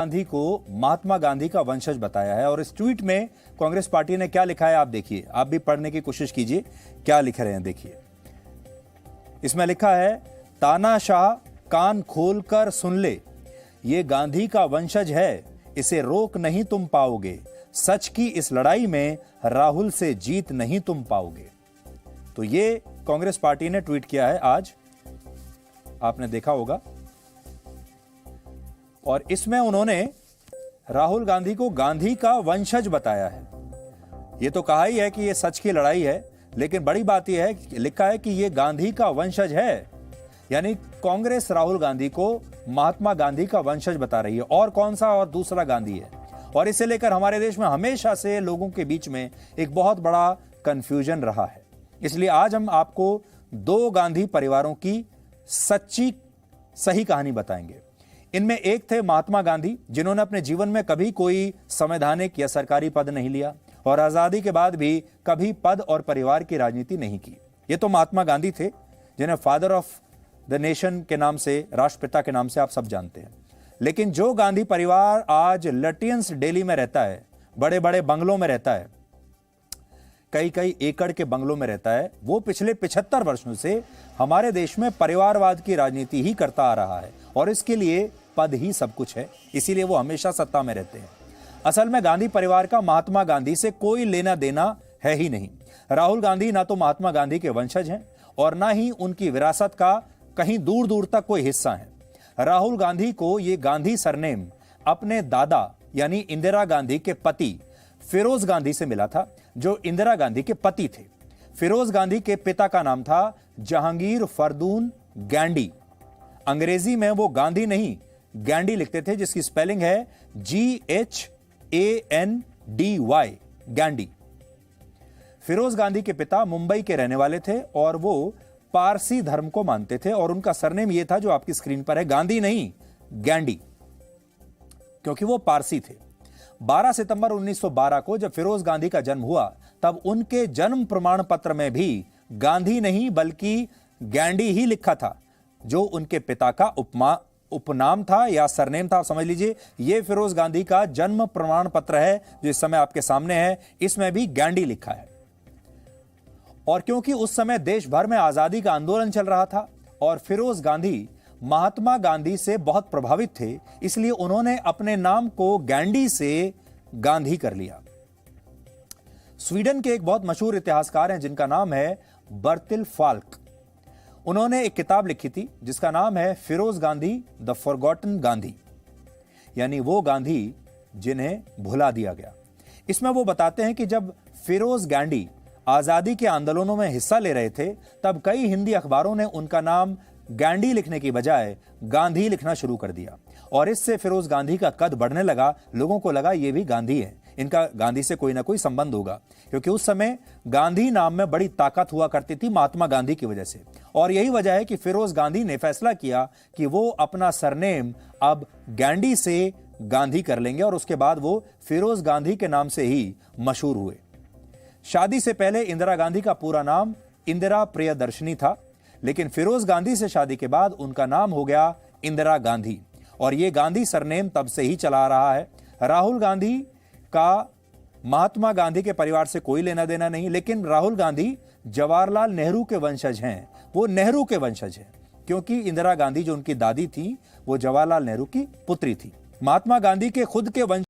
गांधी को महात्मा गांधी का वंशज बताया है। और इस ट्वीट में कांग्रेस पार्टी ने क्या लिखा है आप देखिए, आप भी पढ़ने की कोशिश कीजिए क्या लिख रहे हैं। देखिए इसमें लिखा है, तानाशाह कान खोलकर सुन ले, ये गांधी का वंशज है, इसे रोक नहीं तुम पाओगे, सच की इस लड़ाई में राहुल से जीत नहीं तुम पाओगे। तो ये कांग्रेस पार्टी ने ट्वीट किया है आज, आपने देखा होगा। और इसमें उन्होंने राहुल गांधी को गांधी का वंशज बताया है। ये तो कहा ही है कि ये सच की लड़ाई है, लेकिन बड़ी बात यह है, लिखा है कि ये गांधी का वंशज है, यानी कांग्रेस राहुल गांधी को महात्मा गांधी का वंशज बता रही है। और कौन सा और दूसरा गांधी है? और इसे लेकर हमारे देश में हमेशा से लोगों के बीच में एक बहुत बड़ा कंफ्यूजन रहा है। इसलिए आज हम आपको दो गांधी परिवारों की सच्ची सही कहानी बताएंगे। इनमें एक थे महात्मा गांधी, जिन्होंने अपने जीवन में कभी कोई संवैधानिक या सरकारी पद नहीं लिया और आजादी के बाद भी कभी पद और परिवार की राजनीति नहीं की। ये तो महात्मा गांधी थे, जिन्हें फादर ऑफ द नेशन के नाम से, राष्ट्रपिता के नाम से आप सब जानते हैं। लेकिन जो गांधी परिवार आज लटियंस दिल्ली में रहता है, बड़े बड़े बंगलों में रहता है, कई कई एकड़ के बंगलों में रहता है, वो पिछले 75 वर्षों से हमारे देश में परिवारवाद की राजनीति ही करता आ रहा है और इसके लिए पद ही सब कुछ है, इसीलिए वो हमेशा सत्ता में रहते हैं। असल में गांधी परिवार का महात्मा गांधी से कोई लेना देना है ही नहीं। राहुल गांधी ना तो महात्मा गांधी के वंशज हैं और ना ही उनकी विरासत का कहीं दूर दूर तक कोई हिस्सा है। राहुल गांधी को ये गांधी सरनेम अपने दादा यानी इंदिरा गांधी के पति फिरोज गांधी से मिला था, जो इंदिरा गांधी के पति थे। फिरोज गांधी के पिता का नाम था जहांगीर फरदून गैंडी। अंग्रेजी में वो गांधी नहीं गैंडी लिखते थे, जिसकी स्पेलिंग है GHANDY, गैंडी। फिरोज गांधी के पिता मुंबई के रहने वाले थे और वो पारसी धर्म को मानते थे और उनका सरनेम ये था जो आपकी स्क्रीन पर है, गांधी नहीं गैंडी, क्योंकि वो पारसी थे। 12 सितंबर 1912 को जब फिरोज गांधी का जन्म हुआ, तब उनके जन्म प्रमाण पत्र में भी गांधी नहीं बल्कि गैंडी ही लिखा था, जो उनके पिता का उपनाम था या सरनेम था। आप समझ लीजिए, यह फिरोज गांधी का जन्म प्रमाण पत्र है जो इस समय आपके सामने है, इसमें भी गैंडी लिखा है। और क्योंकि उस समय देश भर में आजादी का आंदोलन चल रहा था और फिरोज गांधी महात्मा गांधी से बहुत प्रभावित थे, इसलिए उन्होंने अपने नाम को गैंडी से गांधी कर लिया। स्वीडन के एक बहुत मशहूर इतिहासकार हैं जिनका नाम है बर्तिल फाल्क। उन्होंने एक किताब लिखी थी जिसका नाम है फिरोज गांधी द फॉरगॉटन गांधी, यानी वो गांधी जिन्हें भुला दिया गया। इसमें वो बताते हैं कि जब फिरोज गांधी आजादी के आंदोलनों में हिस्सा ले रहे थे, तब कई हिंदी अखबारों ने उनका नाम गांधी लिखने की बजाय गांधी लिखना शुरू कर दिया और इससे फिरोज गांधी का कद बढ़ने लगा। लोगों को लगा ये भी गांधी है, इनका गांधी से कोई ना कोई संबंध होगा, क्योंकि उस समय गांधी नाम में बड़ी ताकत हुआ करती थी महात्मा गांधी की वजह से। और यही वजह है कि फिरोज गांधी ने फैसला किया कि वो अपना सरनेम अब गैंडी से गांधी कर लेंगे और उसके बाद वो फिरोज गांधी के नाम से ही मशहूर हुए। शादी से पहले इंदिरा गांधी का पूरा नाम इंदिरा प्रियदर्शनी था, लेकिन फिरोज गांधी से शादी के बाद उनका नाम हो गया इंदिरा गांधी और ये गांधी सरनेम तब से ही चला रहा है। राहुल गांधी का महात्मा गांधी के परिवार से कोई लेना देना नहीं, लेकिन राहुल गांधी जवाहरलाल नेहरू के वंशज हैं। वो नेहरू के वंशज हैं क्योंकि इंदिरा गांधी जो उनकी दादी थी वो जवाहरलाल नेहरू की पुत्री थी। महात्मा गांधी के खुद के वंश